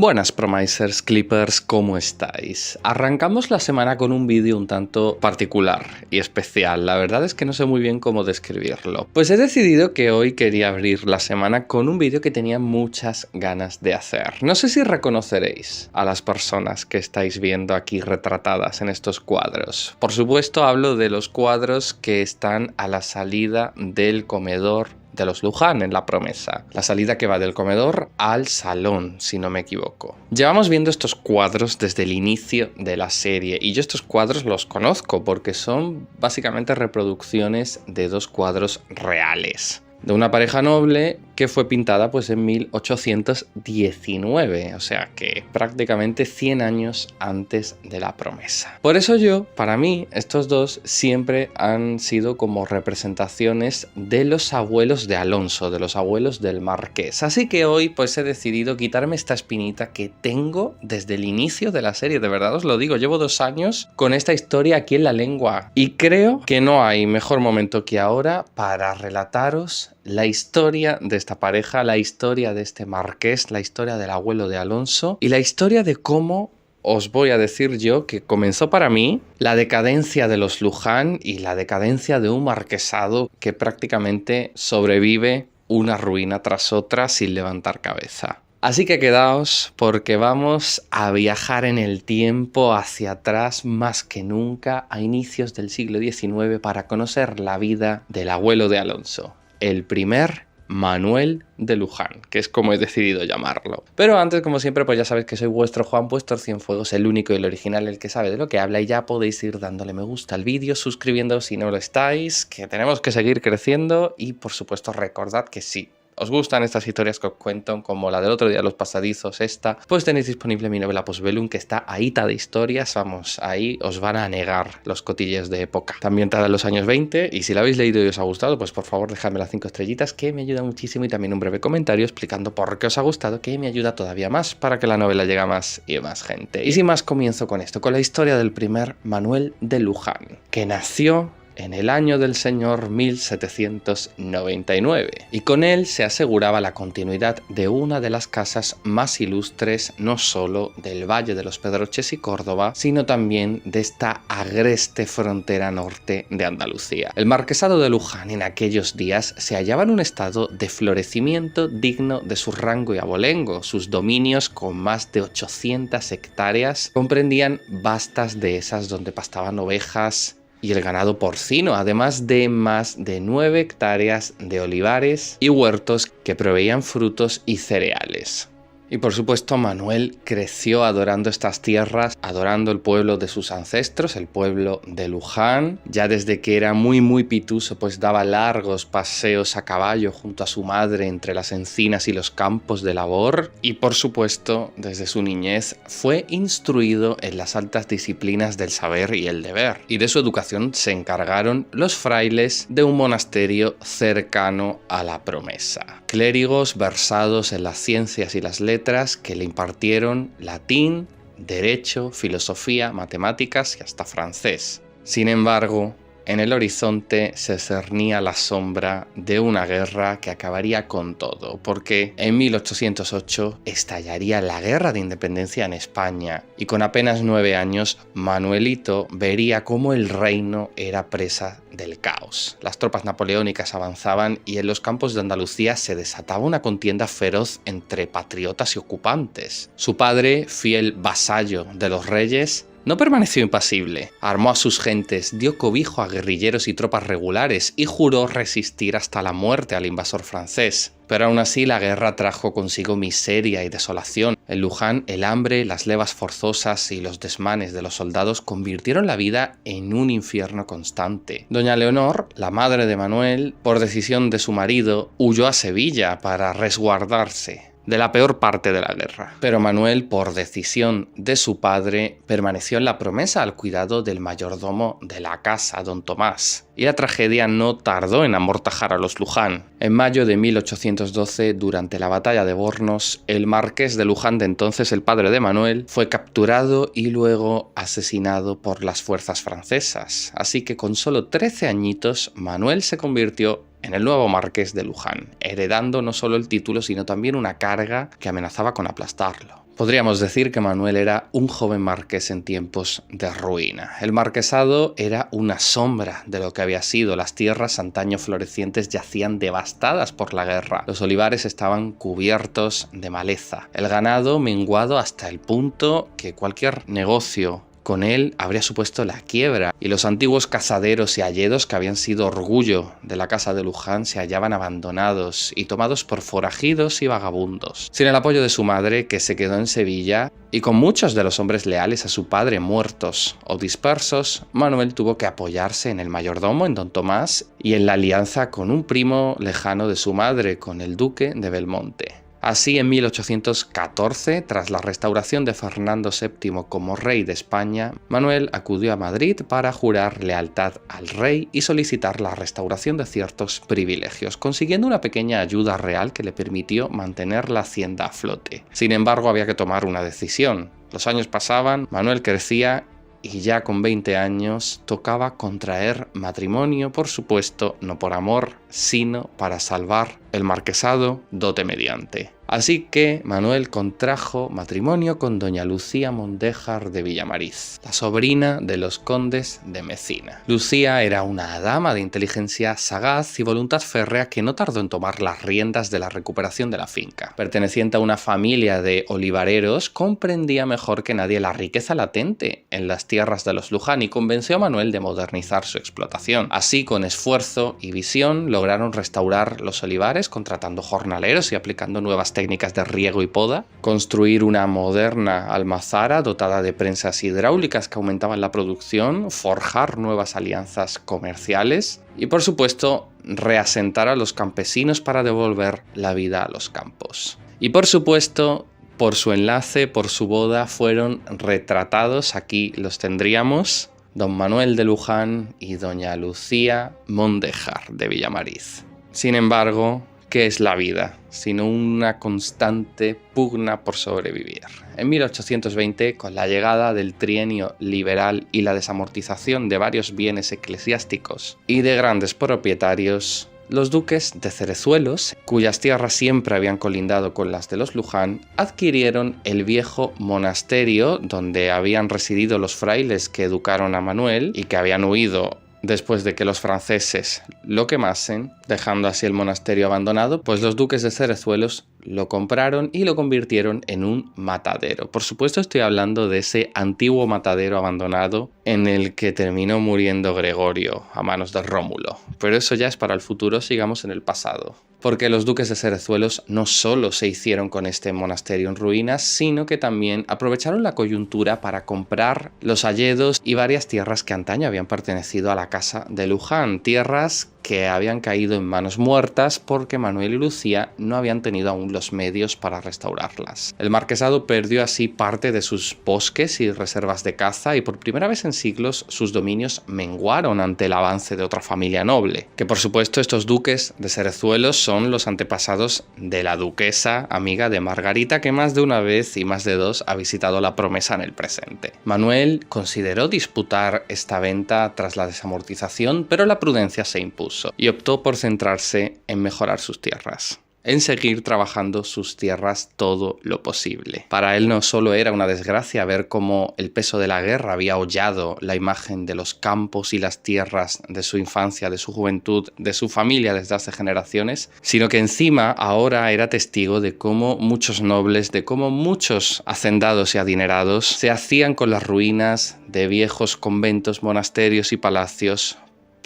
Buenas Promisers, Clippers, ¿cómo estáis? Arrancamos la semana con un vídeo un tanto particular y especial, la verdad es que no sé muy bien cómo describirlo. Pues he decidido que hoy quería abrir la semana con un vídeo que tenía muchas ganas de hacer. No sé si reconoceréis a las personas que estáis viendo aquí retratadas en estos cuadros. Por supuesto hablo de los cuadros que están a la salida del comedor de los Luján en La Promesa, la salida que va del comedor al salón, si no me equivoco. Llevamos viendo estos cuadros desde el inicio de la serie y yo estos cuadros los conozco porque son básicamente reproducciones de dos cuadros reales de una pareja noble que fue pintada pues en 1819, o sea que prácticamente 100 años antes de La Promesa. Por eso para mí, estos dos siempre han sido como representaciones de los abuelos de Alonso, de los abuelos del Marqués. Así que hoy pues he decidido quitarme esta espinita que tengo desde el inicio de la serie, de verdad os lo digo, llevo 2 años con esta historia aquí en la lengua y creo que no hay mejor momento que ahora para relataros la historia de esta pareja, la historia de este marqués, la historia del abuelo de Alonso y la historia de cómo, os voy a decir yo, que comenzó para mí la decadencia de los Luján y la decadencia de un marquesado que prácticamente sobrevive una ruina tras otra sin levantar cabeza. Así que quedaos porque vamos a viajar en el tiempo hacia atrás más que nunca a inicios del siglo XIX para conocer la vida del abuelo de Alonso, el primer Manuel de Luján, que es como he decidido llamarlo. Pero antes, como siempre, pues ya sabéis que soy vuestro Juan, vuestro Cienfuegos, el único y el original, el que sabe de lo que habla, y ya podéis ir dándole me gusta al vídeo, suscribiéndoos si no lo estáis, que tenemos que seguir creciendo y por supuesto recordad que sí. ¿Os gustan estas historias que os cuento, como la del otro día, Los Pasadizos, esta? Pues tenéis disponible mi novela Postbellum, que está ahíta de historias, vamos, ahí os van a negar los cotilleos de época. También está de los años 20, y si la habéis leído y os ha gustado, pues por favor dejadme las 5 estrellitas, que me ayuda muchísimo, y también un breve comentario explicando por qué os ha gustado, que me ayuda todavía más para que la novela llegue a más y más gente. Y sin más, comienzo con esto, con la historia del primer Manuel de Luján, que nació en el año del señor 1799, y con él se aseguraba la continuidad de una de las casas más ilustres no solo del Valle de los Pedroches y Córdoba, sino también de esta agreste frontera norte de Andalucía. El marquesado de Luján en aquellos días se hallaba en un estado de florecimiento digno de su rango y abolengo. Sus dominios, con más de 800 hectáreas, comprendían vastas dehesas donde pastaban ovejas y el ganado porcino, además de más de 9 hectáreas de olivares y huertos que proveían frutos y cereales. Y por supuesto Manuel creció adorando estas tierras, adorando el pueblo de sus ancestros, el pueblo de Luján. Ya desde que era muy pituso, pues daba largos paseos a caballo junto a su madre entre las encinas y los campos de labor. Y por supuesto, desde su niñez fue instruido en las altas disciplinas del saber y el deber. Y de su educación se encargaron los frailes de un monasterio cercano a La Promesa. Clérigos versados en las ciencias y las letras que le impartieron latín, derecho, filosofía, matemáticas y hasta francés. Sin embargo, en el horizonte se cernía la sombra de una guerra que acabaría con todo, porque en 1808 estallaría la Guerra de Independencia en España, y con apenas 9 años, Manuelito vería cómo el reino era presa del caos. Las tropas napoleónicas avanzaban y en los campos de Andalucía se desataba una contienda feroz entre patriotas y ocupantes. Su padre, fiel vasallo de los reyes, no permaneció impasible. Armó a sus gentes, dio cobijo a guerrilleros y tropas regulares y juró resistir hasta la muerte al invasor francés. Pero aún así la guerra trajo consigo miseria y desolación. En Luján el hambre, las levas forzosas y los desmanes de los soldados convirtieron la vida en un infierno constante. Doña Leonor, la madre de Manuel, por decisión de su marido, huyó a Sevilla para resguardarse de la peor parte de la guerra. Pero Manuel, por decisión de su padre, permaneció en La Promesa al cuidado del mayordomo de la casa, don Tomás. Y la tragedia no tardó en amortajar a los Luján. En mayo de 1812, durante la batalla de Bornos, el marqués de Luján, de entonces el padre de Manuel, fue capturado y luego asesinado por las fuerzas francesas. Así que con solo 13 añitos, Manuel se convirtió en el nuevo marqués de Luján, heredando no solo el título, sino también una carga que amenazaba con aplastarlo. Podríamos decir que Manuel era un joven marqués en tiempos de ruina. El marquesado era una sombra de lo que había sido. Las tierras antaño florecientes yacían devastadas por la guerra. Los olivares estaban cubiertos de maleza. El ganado menguado hasta el punto que cualquier negocio con él habría supuesto la quiebra, y los antiguos cazaderos y hayedos que habían sido orgullo de la casa de Luján se hallaban abandonados y tomados por forajidos y vagabundos. Sin el apoyo de su madre, que se quedó en Sevilla, y con muchos de los hombres leales a su padre muertos o dispersos, Manuel tuvo que apoyarse en el mayordomo, en don Tomás, y en la alianza con un primo lejano de su madre, con el duque de Belmonte. Así, en 1814, tras la restauración de Fernando VII como rey de España, Manuel acudió a Madrid para jurar lealtad al rey y solicitar la restauración de ciertos privilegios, consiguiendo una pequeña ayuda real que le permitió mantener la hacienda a flote. Sin embargo, había que tomar una decisión. Los años pasaban, Manuel crecía y ya con 20 años tocaba contraer matrimonio, por supuesto, no por amor, sino para salvar el marquesado dote mediante. Así que Manuel contrajo matrimonio con doña Lucía Mondéjar de Villamariz, la sobrina de los condes de Mecina. Lucía era una dama de inteligencia sagaz y voluntad férrea que no tardó en tomar las riendas de la recuperación de la finca. Perteneciente a una familia de olivareros, comprendía mejor que nadie la riqueza latente en las tierras de los Luján y convenció a Manuel de modernizar su explotación. Así, con esfuerzo y visión, lograron restaurar los olivares contratando jornaleros y aplicando nuevas técnicas de riego y poda, construir una moderna almazara dotada de prensas hidráulicas que aumentaban la producción, forjar nuevas alianzas comerciales y, por supuesto, reasentar a los campesinos para devolver la vida a los campos. Y, por supuesto, por su enlace, por su boda, fueron retratados, aquí los tendríamos, don Manuel de Luján y doña Lucía Mondéjar de Villamariz. Sin embargo, ¿qué es la vida sino una constante pugna por sobrevivir? En 1820, con la llegada del trienio liberal y la desamortización de varios bienes eclesiásticos y de grandes propietarios, los duques de Cerezuelos, cuyas tierras siempre habían colindado con las de los Luján, adquirieron el viejo monasterio donde habían residido los frailes que educaron a Manuel y que habían huido después de que los franceses lo quemasen, dejando así el monasterio abandonado. Pues los duques de Cerezuelos lo compraron y lo convirtieron en un matadero. Por supuesto, estoy hablando de ese antiguo matadero abandonado en el que terminó muriendo Gregorio a manos de Rómulo. Pero eso ya es para el futuro, sigamos en el pasado. Porque los duques de Cerezuelos no solo se hicieron con este monasterio en ruinas, sino que también aprovecharon la coyuntura para comprar los hayedos y varias tierras que antaño habían pertenecido a la casa de Luján, tierras que habían caído en manos muertas porque Manuel y Lucía no habían tenido aún los medios para restaurarlas. El marquesado perdió así parte de sus bosques y reservas de caza y por primera vez en siglos sus dominios menguaron ante el avance de otra familia noble, que por supuesto estos duques de Cerezuelos son los antepasados de la duquesa amiga de Margarita, que más de una vez y más de dos ha visitado la promesa en el presente. Manuel consideró disputar esta venta tras la desamortización, pero la prudencia se impuso y optó por centrarse en mejorar sus tierras, en seguir trabajando sus tierras todo lo posible. Para él no solo era una desgracia ver cómo el peso de la guerra había hollado la imagen de los campos y las tierras de su infancia, de su juventud, de su familia desde hace generaciones, sino que encima ahora era testigo de cómo muchos nobles, de cómo muchos hacendados y adinerados se hacían con las ruinas de viejos conventos, monasterios y palacios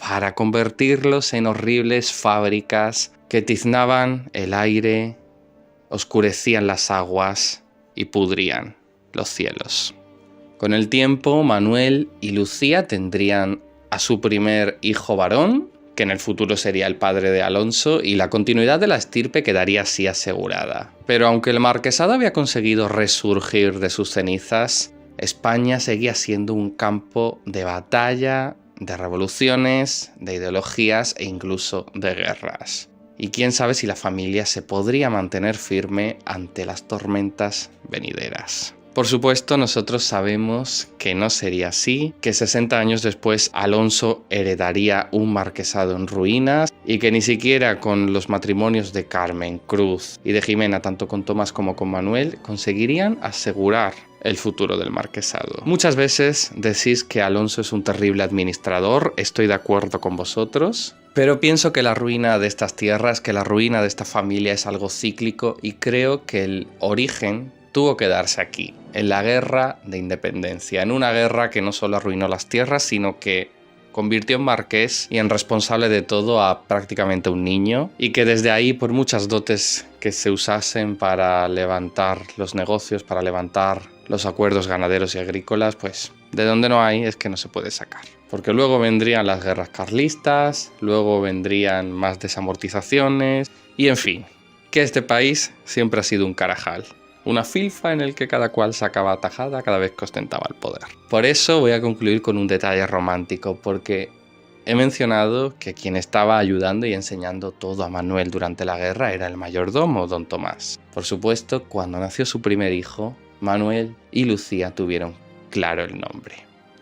para convertirlos en horribles fábricas que tiznaban el aire, oscurecían las aguas y pudrían los cielos. Con el tiempo, Manuel y Lucía tendrían a su primer hijo varón, que en el futuro sería el padre de Alonso, y la continuidad de la estirpe quedaría así asegurada. Pero aunque el marquesado había conseguido resurgir de sus cenizas, España seguía siendo un campo de batalla, de revoluciones, de ideologías e incluso de guerras. Y quién sabe si la familia se podría mantener firme ante las tormentas venideras. Por supuesto, nosotros sabemos que no sería así, que 60 años después Alonso heredaría un marquesado en ruinas y que ni siquiera con los matrimonios de Carmen, Cruz y de Jimena, tanto con Tomás como con Manuel, conseguirían asegurar el futuro del marquesado. Muchas veces decís que Alonso es un terrible administrador, estoy de acuerdo con vosotros, pero pienso que la ruina de estas tierras, que la ruina de esta familia es algo cíclico y creo que el origen tuvo que darse aquí, en la guerra de independencia, en una guerra que no solo arruinó las tierras, sino que convirtió en marqués y en responsable de todo a prácticamente un niño, y que desde ahí, por muchas dotes que se usasen para levantar los negocios, para levantar los acuerdos ganaderos y agrícolas, pues de donde no hay es que no se puede sacar. Porque luego vendrían las guerras carlistas, luego vendrían más desamortizaciones y en fin, que este país siempre ha sido un carajal. Una filfa en el que cada cual sacaba tajada cada vez que ostentaba el poder. Por eso voy a concluir con un detalle romántico, porque he mencionado que quien estaba ayudando y enseñando todo a Manuel durante la guerra era el mayordomo, don Tomás. Por supuesto, cuando nació su primer hijo, Manuel y Lucía tuvieron claro el nombre: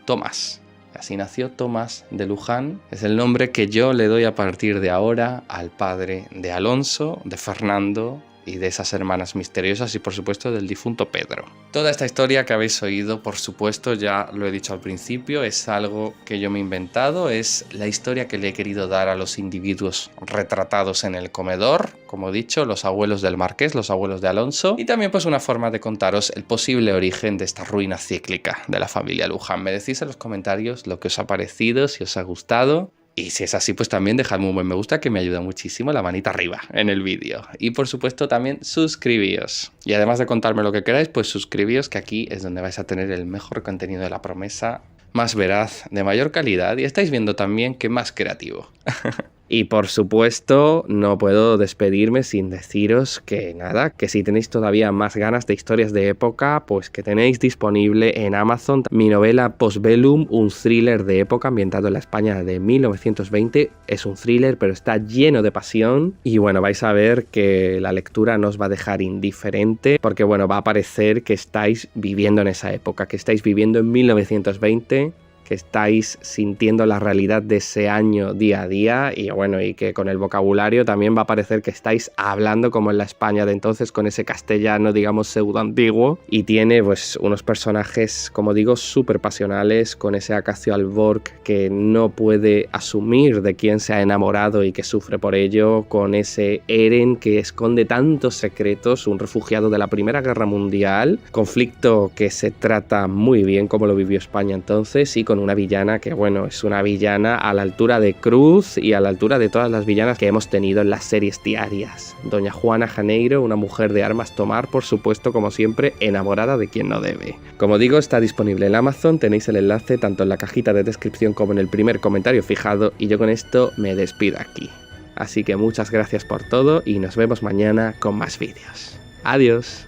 Tomás. Así nació Tomás de Luján. Es el nombre que yo le doy a partir de ahora al padre de Alonso, de Fernando y de esas hermanas misteriosas y por supuesto del difunto Pedro. Toda esta historia que habéis oído, por supuesto, ya lo he dicho al principio, es algo que yo me he inventado, es la historia que le he querido dar a los individuos retratados en el comedor, como he dicho, los abuelos del marqués, los abuelos de Alonso, y también pues una forma de contaros el posible origen de esta ruina cíclica de la familia Luján. Me decís en los comentarios lo que os ha parecido, si os ha gustado. Y si es así, pues también dejadme un buen me gusta, que me ayuda muchísimo, la manita arriba en el vídeo. Y por supuesto también suscribíos. Y además de contarme lo que queráis, pues suscribíos, que aquí es donde vais a tener el mejor contenido de La Promesa, más veraz, de mayor calidad, y estáis viendo también que más creativo. Y por supuesto, no puedo despedirme sin deciros que nada, que si tenéis todavía más ganas de historias de época, pues que tenéis disponible en Amazon mi novela Postbellum, un thriller de época ambientado en la España de 1920. Es un thriller, pero está lleno de pasión. Y bueno, vais a ver que la lectura no os va a dejar indiferente, porque bueno, va a parecer que estáis viviendo en esa época, que estáis viviendo en 1920, que estáis sintiendo la realidad de ese año día a día, y bueno, y que con el vocabulario también va a parecer que estáis hablando como en la España de entonces, con ese castellano, digamos, pseudo antiguo, y tiene pues unos personajes, como digo, súper pasionales, con ese Acacio Alborg que no puede asumir de quién se ha enamorado y que sufre por ello, con ese Eren que esconde tantos secretos, un refugiado de la Primera Guerra Mundial, conflicto que se trata muy bien como lo vivió España entonces, y con una villana que, bueno, es una villana a la altura de Cruz y a la altura de todas las villanas que hemos tenido en las series diarias. Doña Juana Janeiro, una mujer de armas tomar, por supuesto, como siempre, enamorada de quien no debe. Como digo, está disponible en Amazon, tenéis el enlace tanto en la cajita de descripción como en el primer comentario fijado, y yo con esto me despido aquí. Así que muchas gracias por todo y nos vemos mañana con más vídeos. Adiós.